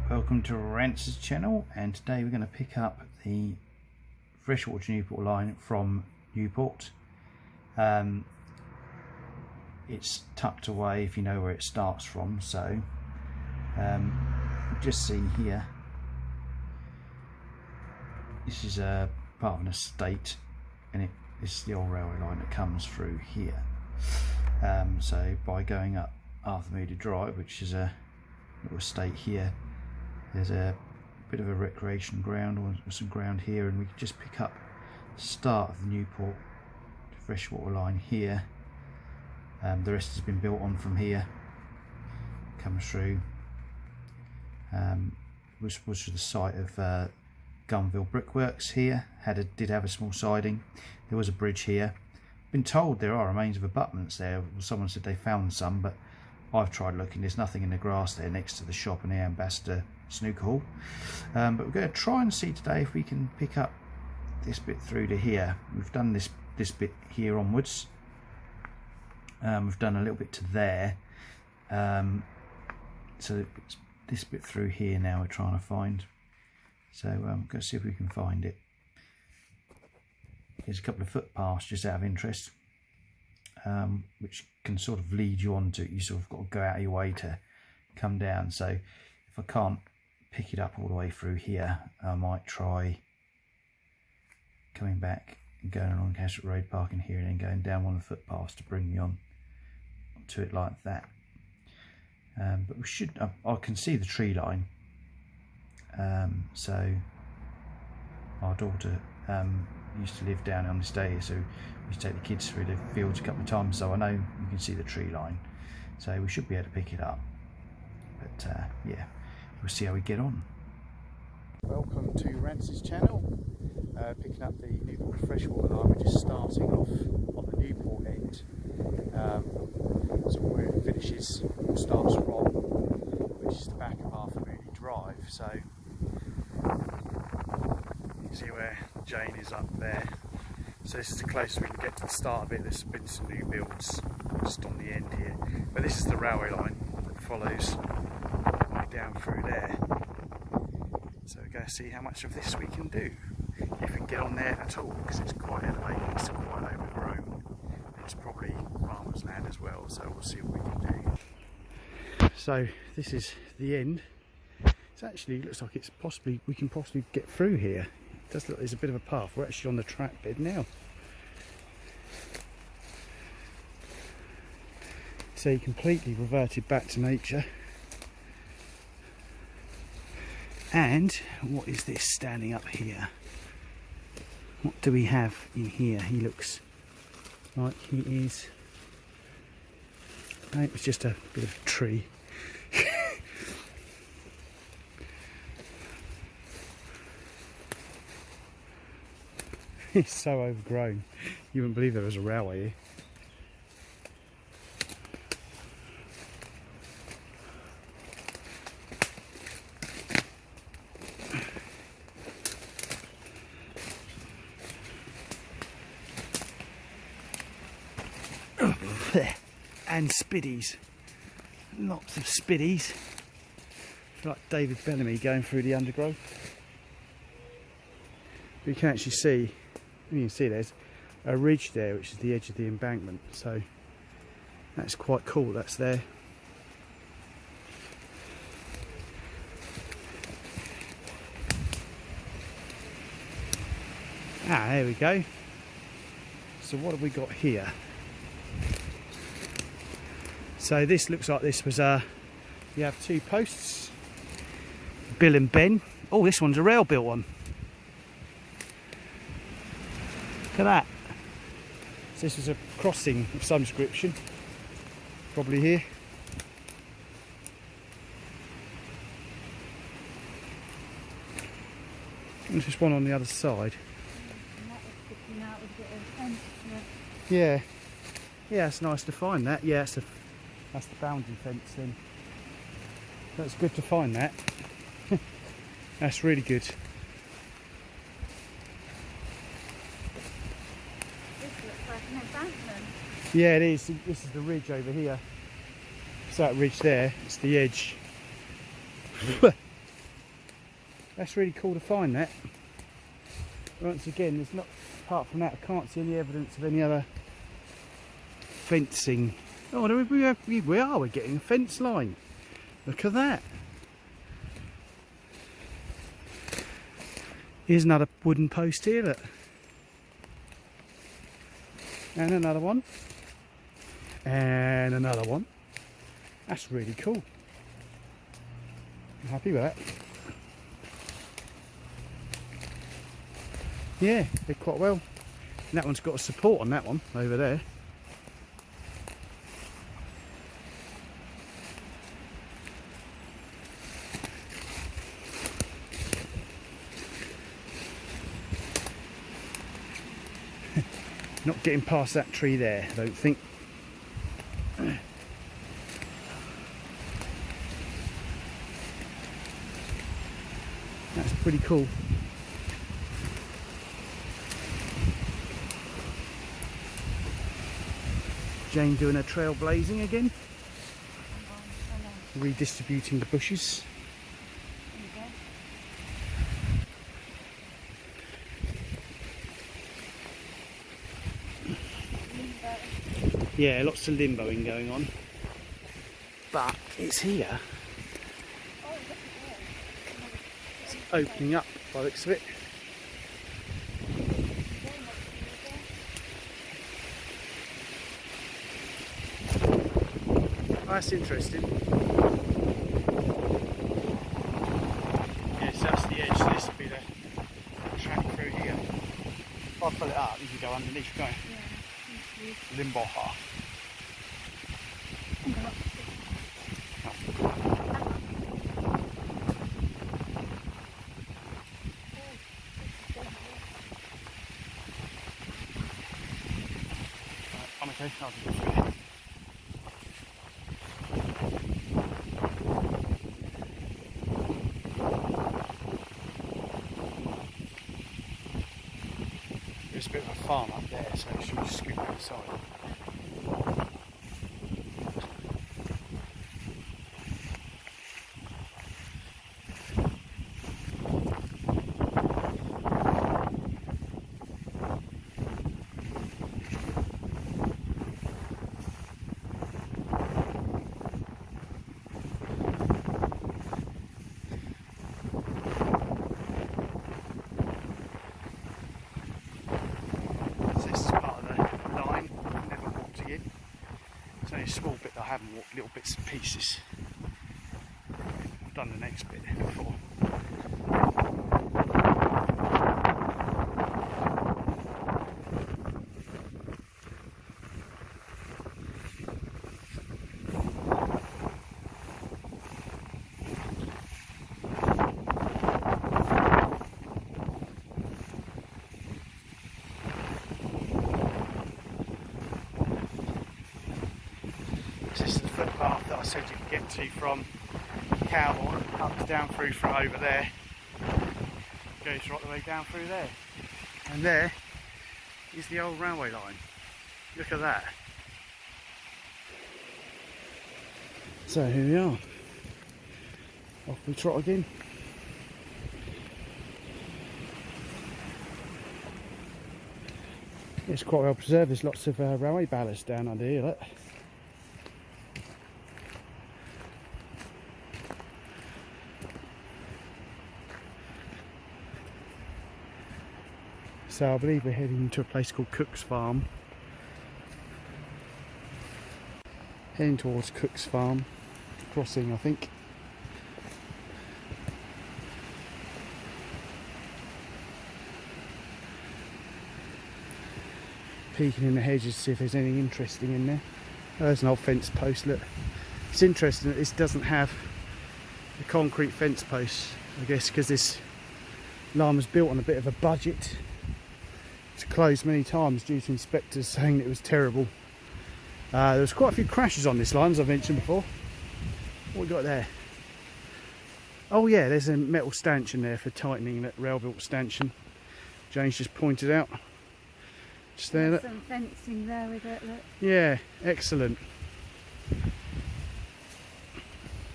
Welcome to Rance's channel, and today we're going to pick up the Freshwater Newport line from Newport. It's tucked away if you know where it starts from, so just see here, this is a part of an estate, and this is the old railway line that comes through here. So by going up Arthur Moody Drive, which is a little estate here, there's a bit of a recreation ground or some ground here, and we can just pick up the start of the Newport Freshwater line here. The rest has been built on from here, comes through, was the site of Gunville Brickworks here. Did have a small siding. There was a bridge here. Been told there are remains of abutments there. Someone said they found some, but I've tried looking. There's nothing in the grass there next to the shop and the Ambassador snooker hall. But we're going to try and see today if we can pick up this bit through to here. We've done this bit here onwards. We've done a little bit to there. So it's this bit through here now we're trying to find. So I'm going to see if we can find it. There's a couple of footpaths just out of interest, which can sort of lead you on to, you sort of got to go out of your way to come down. So if I can't pick it up all the way through here, I might try coming back and going along Cashel Road, parking here, and then going down one of the footpaths to bring me on to it like that. But we should, I can see the tree line. So our daughter used to live down on this day, so we used to take the kids through the fields a couple of times, so I know you can see the tree line, so we should be able to pick it up. But yeah, we'll see how we get on. Welcome to Rance's channel. Picking up the Newport Freshwater line. We're just starting off on the Newport end, so where it finishes starts from, which is the back of Arthur Moody Drive. So you can see where Jane is up there. So this is the closest we can get to the start of it. There's been some new builds just on the end here, but this is the railway line that follows right down through there. So we're going to see how much of this we can do, if we can get on there at all, because it's quite elevated, it's still quite overgrown. It's probably farmer's land as well, so we'll see what we can do. So this is the end. It actually looks like it's possibly, we can possibly get through here. It does look, there's a bit of a path. We're actually on the track bed now. So you completely reverted back to nature. And what is this standing up here? What do we have in here? He looks like he is, no, it was just a bit of a tree. It's so overgrown, you wouldn't believe there was a railway here. And spiddies, lots of spiddies. Like David Bellamy going through the undergrowth. But you can actually see, you can see there's a ridge there, which is the edge of the embankment. So that's quite cool. That's there. Ah, there we go. So what have we got here? So this looks like this was you have two posts, Bill and Ben. Oh, this one's a rail built one. Look at that. So this was a crossing of some description, probably here. And there's just one on the other side. Yeah, yeah, it's nice to find that. Yeah, that's the boundary fence then. That's good to find that. That's really good. like an embankment. Yeah, it is. This is the ridge over here. It's that ridge there. It's the edge. That's really cool to find that. Once again, there's not, apart from that, I can't see any evidence of any other fencing. Oh, we're getting a fence line. Look at that. Here's another wooden post here, look. And another one. And another one. That's really cool. I'm happy with that. Yeah, did quite well. And that one's got a support on that one over there. Not getting past that tree there, I don't think. That's pretty cool. Jane doing her trailblazing again. Redistributing the bushes. Yeah, lots of limboing going on. But it's here. It's opening up by the looks of it. Oh, that's interesting. Yeah, so that's the edge, so this will be the track through here. If I pull it up, you can go underneath, can't you? Yeah. Limboha. I'm okay, I'll do it. There's a bit of a farm up there, so it should just scoop outside. A small bit that I haven't walked, little bits and pieces. I've done the next bit before. This is the footpath that I said you could get to from Cowboy, comes down through from over there, goes right the way down through there. And there is the old railway line. Look at that. So here we are. Off we trot again. It's quite well preserved, there's lots of railway ballast down under here, look. So I believe we're heading to a place called Cook's Farm. Heading towards Cook's Farm crossing, I think. Peeking in the hedges to see if there's anything interesting in there. Oh, there's an old fence post, look. It's interesting that this doesn't have the concrete fence posts, I guess because this line was built on a bit of a budget. It's closed many times due to inspectors saying that it was terrible. There was quite a few crashes on this line, as I've mentioned before. What we got there? Oh yeah, there's a metal stanchion there for tightening that rail built stanchion. James just pointed out. Just there. There's some fencing there with it, look. Yeah, excellent.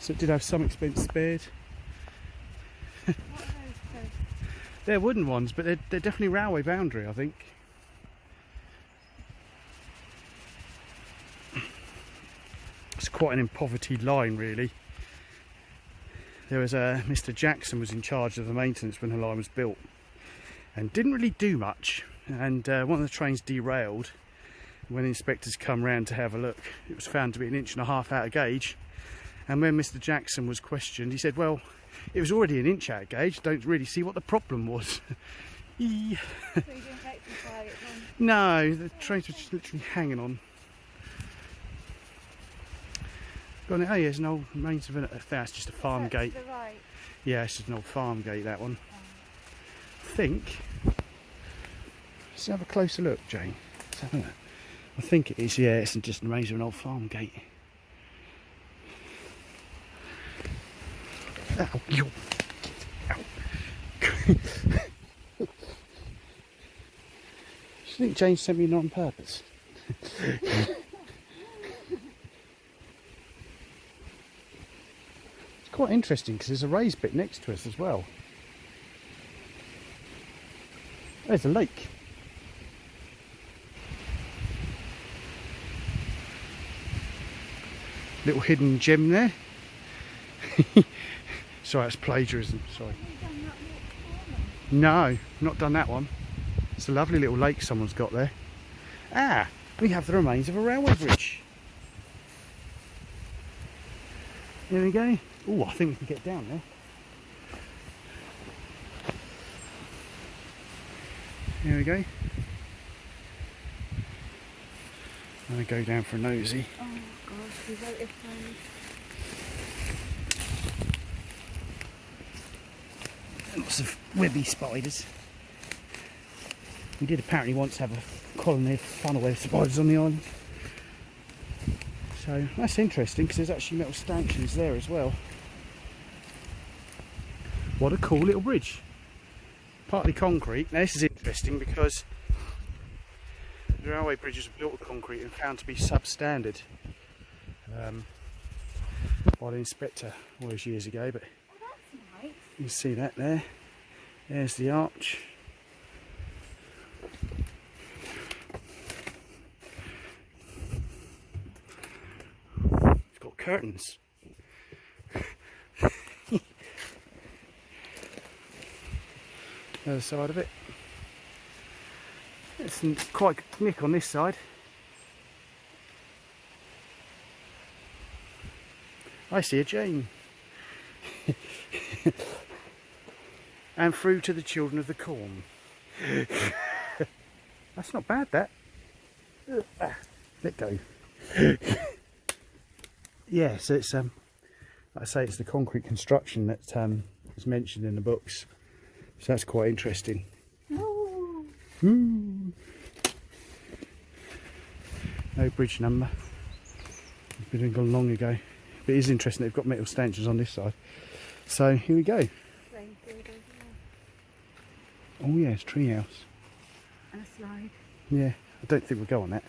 So it did have some expense spared. What are those posts? They're wooden ones, but they're definitely railway boundary, I think. It's quite an impoverted line, really. There was Mr. Jackson was in charge of the maintenance when the line was built, and didn't really do much. And one of the trains derailed. When the inspectors come round to have a look, it was found to be 1.5 inches out of gauge. And when Mr. Jackson was questioned, he said, well, it was already 1 inch out of gauge, don't really see what the problem was. So you didn't rectify it then? No, the trains were just literally hanging on. Oh yeah, there's an old remains of that's just a farm gate. To the right? Yeah, it's just an old farm gate, that one. I think. Let's have a closer look, Jane. Let's have a look. I think it is, yeah, it's just an remains of an old farm gate. Ow, yo. Ow. Do you think Jane sent me not on purpose? It's quite interesting because there's a raised bit next to us as well. There's a lake. Little hidden gem there. Sorry, that's plagiarism, sorry. No, not done that one. It's a lovely little lake someone's got there. Ah, we have the remains of a railway bridge. There we go. Oh, I think we can get down there. Here we go. I'm going to go down for a nosy. Oh gosh, we voted for Lots of webby spiders. We did apparently once have a colony of funnel web spiders on the island. So that's interesting because there's actually metal stanchions there as well. What a cool little bridge. Partly concrete. Now this is interesting because the railway bridges were built of concrete and found to be substandard by the inspector all those years ago, but nice. you can see that there. There's the arch. It's got curtains. The other side of it. It's quite good nick on this side. I see a Jane. And through to the children of the corn. That's not bad, that. Let go. Yeah, so it's like I say, it's the concrete construction that is mentioned in the books. So that's quite interesting. Oh. No bridge number. It's been gone long ago. But it is interesting they've got metal stanchions on this side. So here we go. Oh yeah, it's treehouse. And a slide. Yeah, I don't think we'll go on that.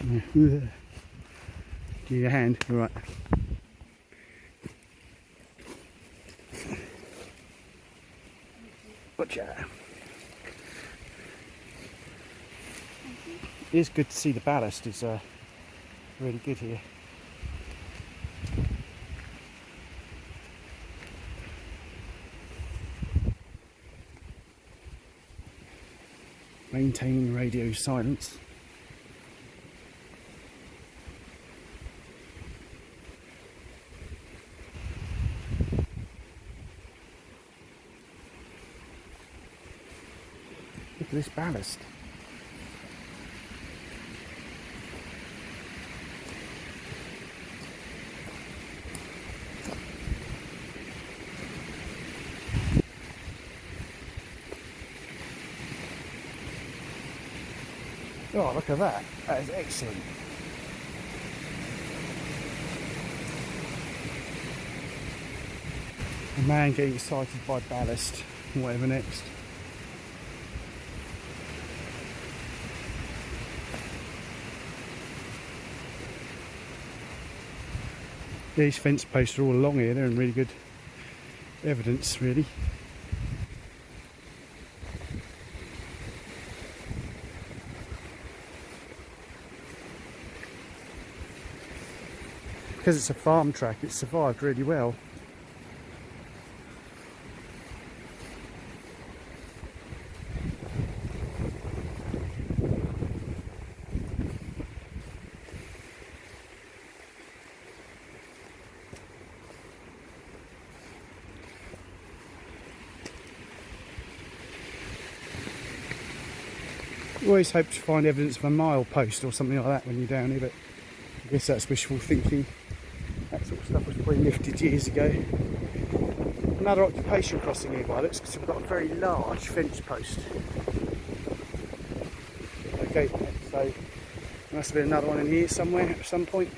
No. Give you a hand, all right. Gotcha. It is good to see the ballast is really good here. Maintaining radio silence. Look at this ballast. Oh, look at that. That is excellent. A man getting excited by ballast, whatever next. Yeah, these fence posts are all along here, they're in really good evidence really. Because it's a farm track, it's survived really well. You always hope to find evidence of a mile post or something like that when you're down here, but I guess that's wishful thinking. That sort of stuff was probably lifted years ago. Another occupation crossing here by looks, because we've got a very large fence post. Okay, so there must have been another one in here somewhere at some point.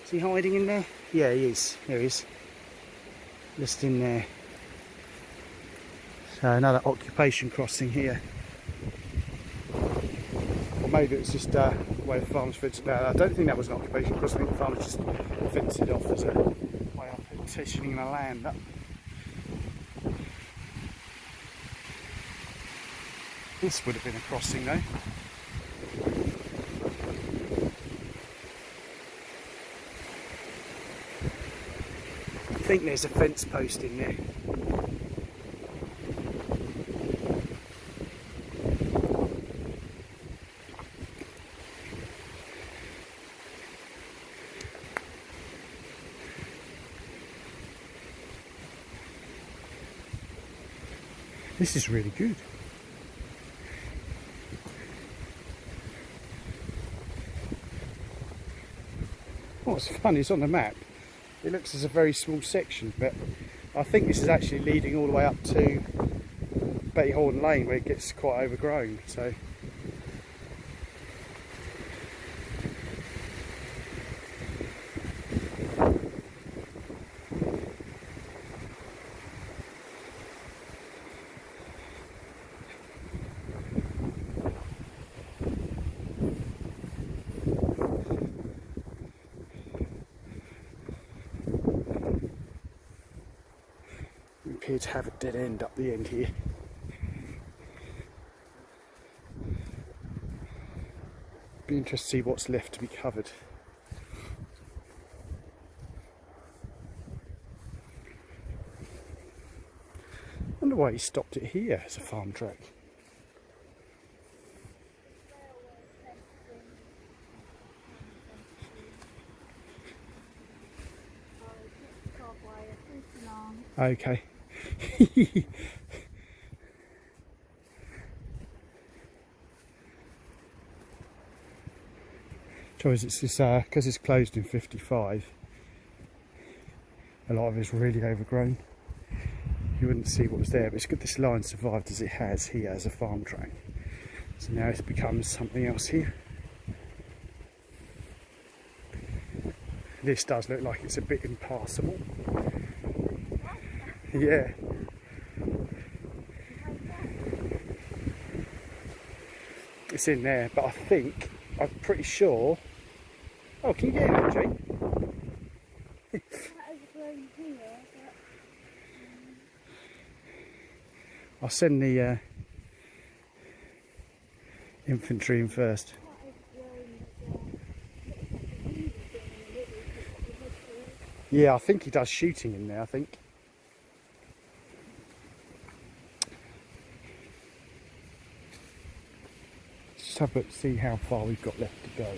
Is he hiding in there? Yeah, he is. There he is. Just in there. So another occupation crossing here. Or maybe it's just where the farmers fenced it out. I don't think that was an occupation crossing. I think the farmers just fenced it off as a way of petitioning the land up. This would have been a crossing though. I think there's a fence post in there. This is really good. What's funny is on the map it looks as a very small section, but I think this is actually leading all the way up to Betty Horton Lane where it gets quite overgrown. So appear to have a dead end up the end here. Be interested to see what's left to be covered. Wonder why he stopped it here as a farm track. Okay. Trouble is, it's this because it's closed in '55. A lot of it's really overgrown. You wouldn't see what was there, but it's good this line survived as it has here as a farm track. So now it's become something else here. This does look like it's a bit impassable. Yeah. It's in there, but I think, I'm pretty sure. Oh, can you get in there, Jane? I'll send the infantry in first. Yeah, I think he does shooting in there, I think. Just have a look to see how far we've got left to go.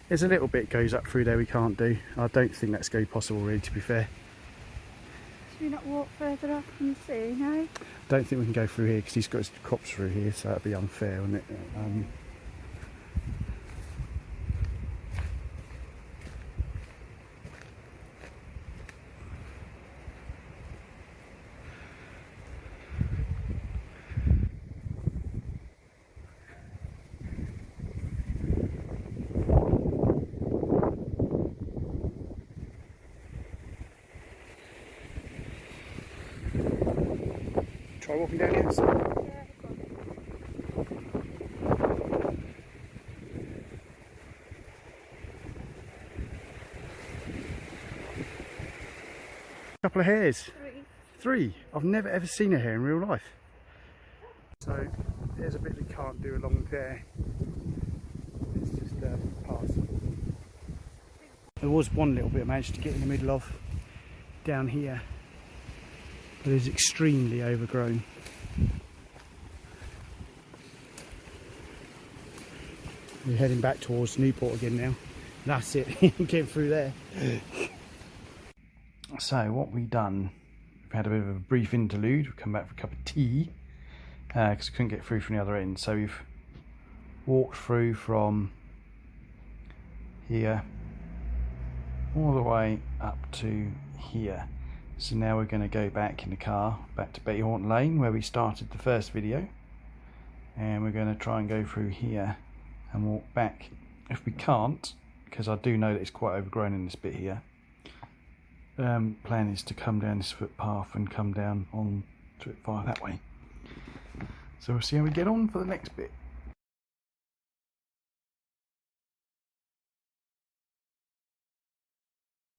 There's a little bit goes up through there we can't do. I don't think that's going to be possible really, to be fair. Should we not walk further up and see, no? I don't think we can go through here because he's got his crops through here, so that'd be unfair, wouldn't it? Try walking down here. Couple of hares. 3. 3. I've never ever seen a hare in real life. So there's a bit we can't do along there. It's just past. There was one little bit I managed to get in the middle of down here, but it's extremely overgrown. We're heading back towards Newport again now. That's it, getting through there. So what we've done, we've had a bit of a brief interlude. We've come back for a cup of tea because we couldn't get through from the other end. So we've walked through from here all the way up to here. So now we're going to go back in the car back to Bayhorn Lane where we started the first video, and we're going to try and go through here and walk back. If we can't, because I do know that it's quite overgrown in this bit here, plan is to come down this footpath and come down on to it via that way. So we'll see how we get on for the next bit.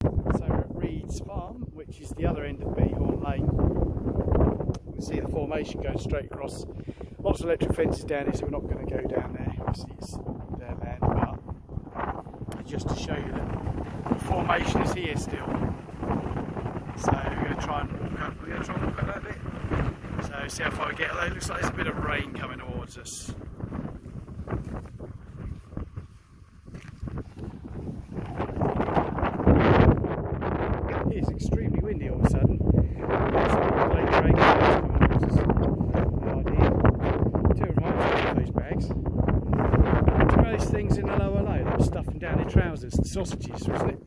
So we're at Reed's Farm, which is the other end of Bayhorn Lane. You can see the formation going straight across. Lots of electric fences down here, so we're not going to go down there. Obviously it's their land, but just to show you that the formation is here still. So we're going to try and walk up. We're going to try and walk up that bit. So see how far we get. Although it looks like there's a bit of rain coming towards us. It's extremely windy all of a sudden. Late rain coming towards us. No idea. It reminds me of those bags. Do you know those things in the lower low that were stuffing down their trousers? The sausages, wasn't it?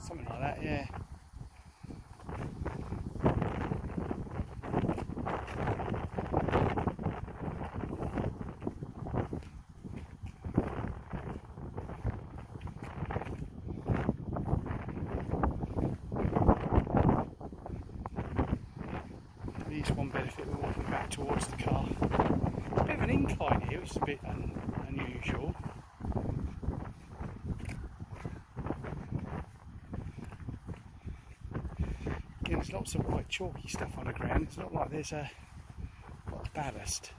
Something like that, yeah. There's one benefit we're walking back towards the car. It's a bit of an incline here, which is a bit unusual. Again, there's lots of white chalky stuff on the ground. It's not like there's a lot of ballast.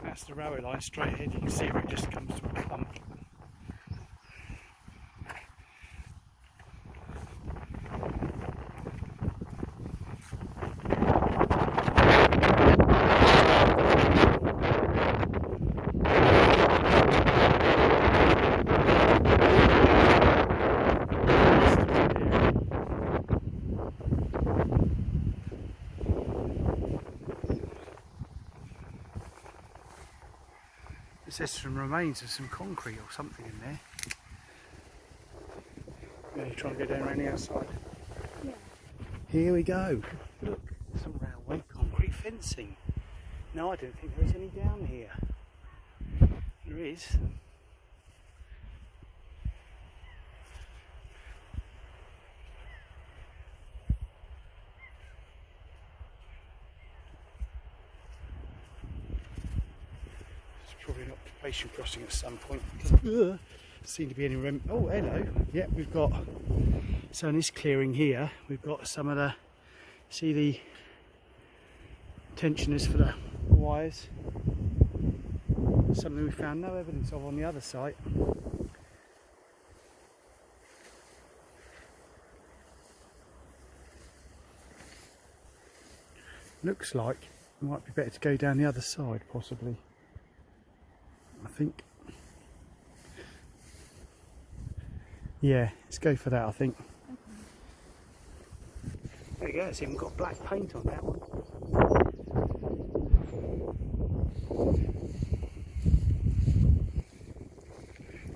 That's the railway line straight ahead. You can see where it just comes to a clump. There's some remains of some concrete or something in there. Yeah, you're trying to go down around the outside. Yeah. Here we go. Look, some railway concrete fencing. No, I don't think there is any down here. There is. Probably an occupation crossing at some point. Doesn't seem to be any rem. Oh, hello. Yeah, we've got. So in this clearing here, we've got some of the. See the tensioners for the wires. Something we found no evidence of on the other site. Looks like it might be better to go down the other side, possibly. I think. Yeah, let's go for that, I think. Okay. There you go, it's even got black paint on that one.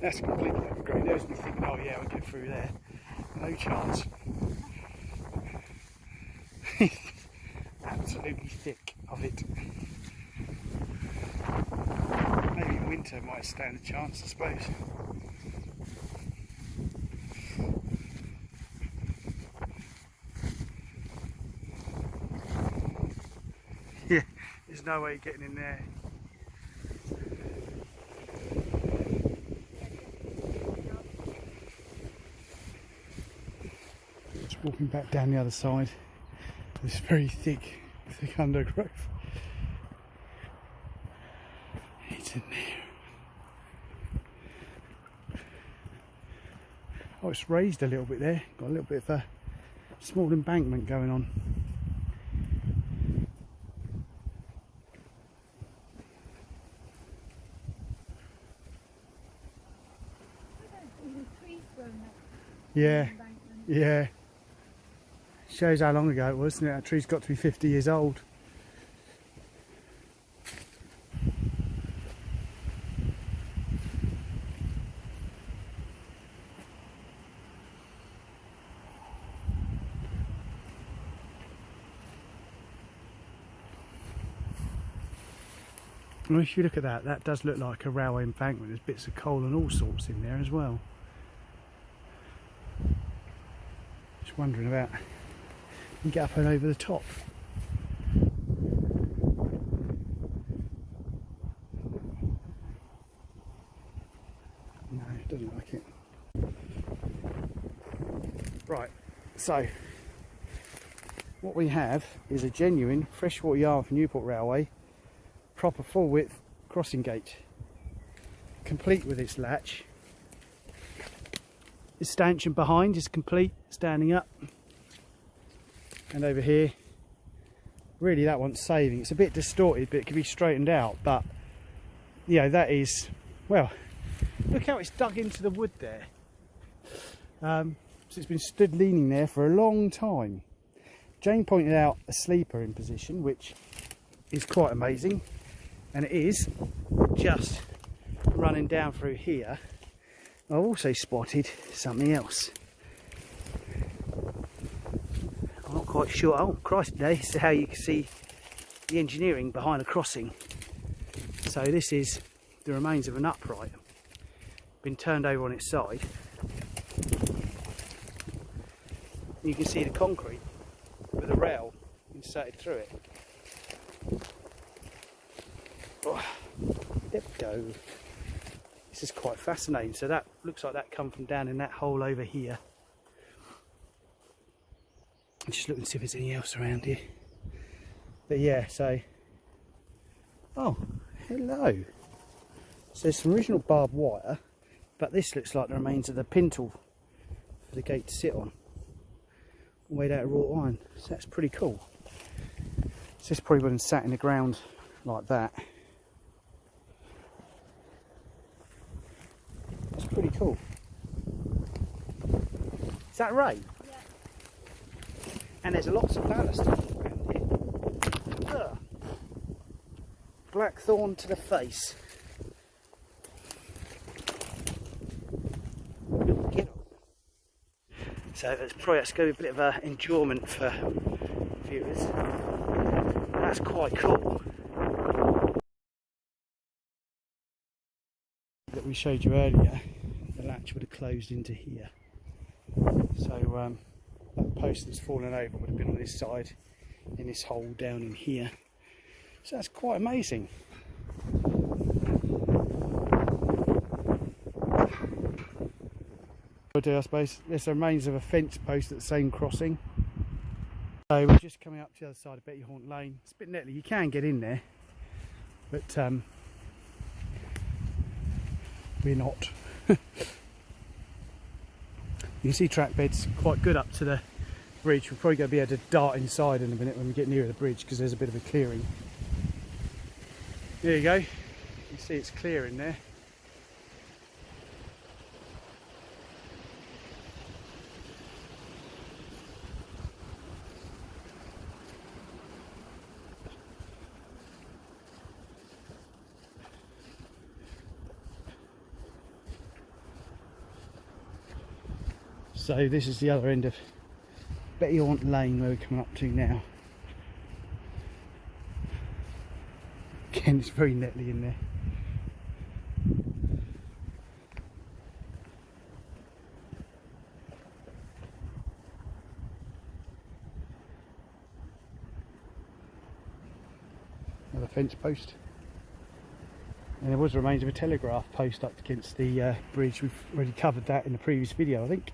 That's completely overgrown. There's me thinking, oh yeah, we'll get through there. No chance. Absolutely thick of it. Maybe in winter might stand a chance, I suppose. Yeah, there's no way getting in there. Just walking back down the other side. This very thick undergrowth. It's in there. Oh, it's raised a little bit there. Got a little bit of a small embankment going on. Yeah, yeah. Shows how long ago it was, doesn't it? That tree's got to be 50 years old. Well, if you look at that, that does look like a railway embankment. There's bits of coal and all sorts in there as well. Just wondering about you get up and over the top. No, it doesn't like it. Right, so what we have is a genuine Freshwater Yarmouth and Newport Railway, proper full width crossing gate, complete with its latch. Its stanchion behind is complete, standing up. And over here, really that one's saving. It's a bit distorted, but it can be straightened out. But, you know, that is, well, look how it's dug into the wood there. So it's been stood leaning there for a long time. Jane pointed out a sleeper in position, which is quite amazing. And it is just running down through here. I've also spotted something else. I'm not quite sure. Oh Christ, this is how you can see the engineering behind a crossing. So this is the remains of an upright, been turned over on its side. You can see the concrete with a rail inserted through it. Oh, there we go. This is quite fascinating. So that looks like that come from down in that hole over here. I'm just looking to see if there's anything else around here. But yeah, so, oh, hello. So there's some original barbed wire, but this looks like the remains of the pintle for the gate to sit on, made out of wrought iron. So that's pretty cool. So this probably wouldn't sat in the ground like that. That's pretty cool. Is that right? Yeah. And there's lots of ballast around here. Ugh. Blackthorn to the face. Get on. So that's going to be a bit of an enjoyment for viewers. That's quite cool. That we showed you earlier, the latch would have closed into here. So that post that's fallen over would have been on this side, in this hole down in here. So that's quite amazing. I suppose there's the remains of a fence post at the same crossing. So we're just coming up to the other side of Betty Haunt Lane. It's a bit nettly, you can get in there, but we're not. You can see track beds quite good up to the bridge. We're probably going to be able to dart inside in a minute when we get nearer the bridge, because there's a bit of a clearing. There you go. You can see it's clear in there. So this is the other end of Yarmouth Lane where we're coming up to now. Again, it's very neatly in there. Another fence post. And there was remains of a telegraph post up against the bridge. We've already covered that in the previous video, I think.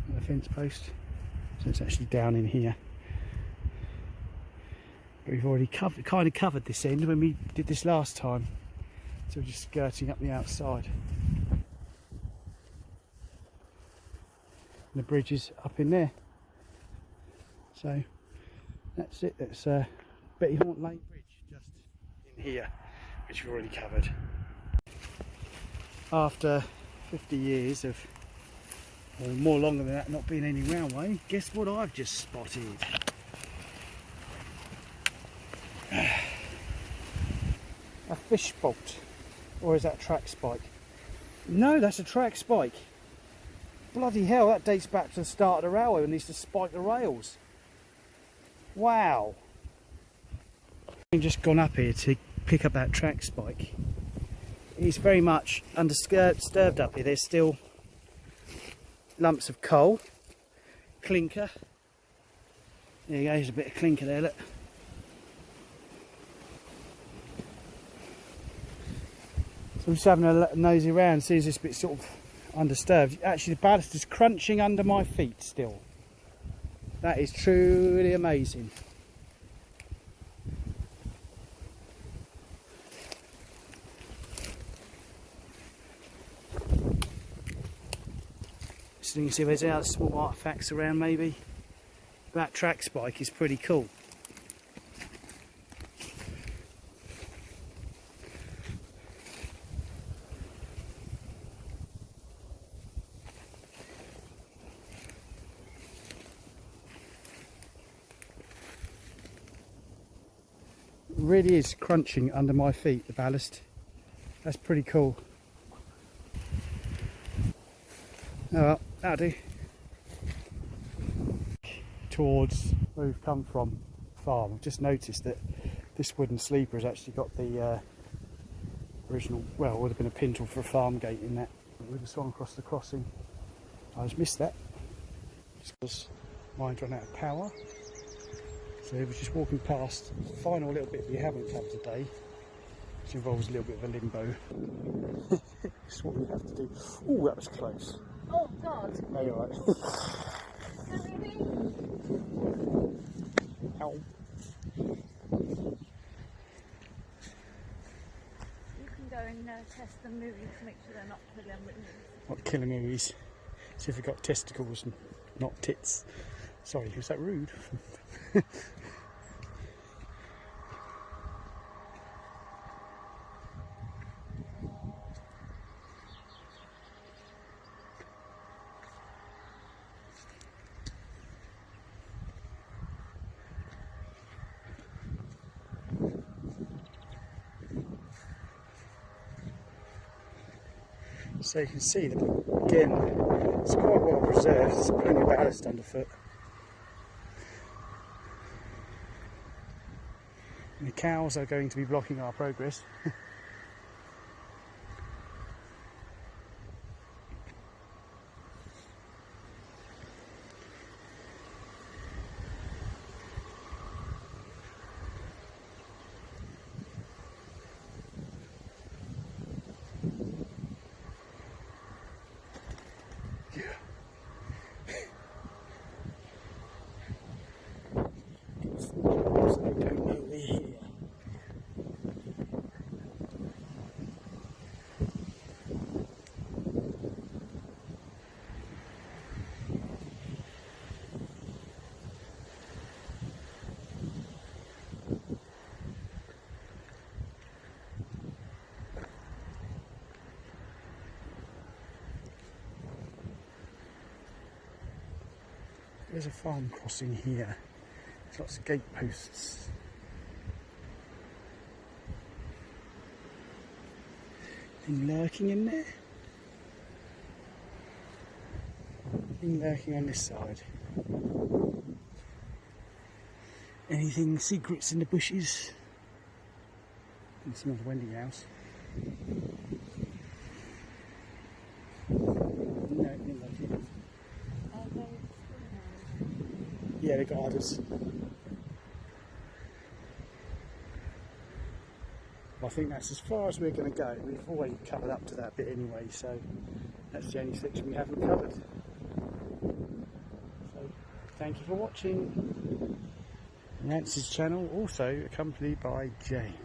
Another fence post. So it's actually down in here. But we've already kind of covered this end when we did this last time. So we're just skirting up the outside. And the bridge is up in there. So that's it. That's Yarmouth Lane Bridge just in here, which we've already covered. After 50 years of, or more longer than that, not being any railway, guess what I've just spotted? A fish bolt. Or is that a track spike? No, that's a track spike. Bloody hell, that dates back to the start of the railway when they used to spike the rails. Wow. I've just gone up here to pick up that track spike. It's very much undisturbed up here. There's still lumps of coal, clinker. There you go, there's a bit of clinker there, look. So I'm just having a nosy around, see if this bit's sort of undisturbed. Actually, the ballast is crunching under my feet still. That is truly amazing. So you can see if there's any other small artefacts around maybe. That track spike is pretty cool. Really is crunching under my feet, the ballast. That's pretty cool. Oh well, that'll do. Towards where we've come from, farm. I've just noticed that this wooden sleeper has actually got the original, well, it would have been a pintle for a farm gate in that. But we'd have swung across the crossing. I just missed that. Just because mine's run out of power. So we're just walking past the final little bit we haven't covered today, which involves a little bit of a limbo. That's what we have to do. Oh, that was close. Oh God. No, you're right. Ow. You can go and test the movies to make sure they're not killing movies. Not killing movies. See if we've got testicles and not tits. Sorry, was that rude? So you can see that again, it's quite well preserved. There's plenty of ballast underfoot. And the cows are going to be blocking our progress. There's a farm crossing here. There's lots of gate posts. Anything lurking in there? Anything lurking on this side? Anything secrets in the bushes? I can smell the Wendy house. No, didn't like it. Yeah, they got others. I think that's as far as we're going to go. We've already covered up to that bit anyway, so that's the only section we haven't covered. So, thank you for watching. Nancy's channel, also accompanied by Jane.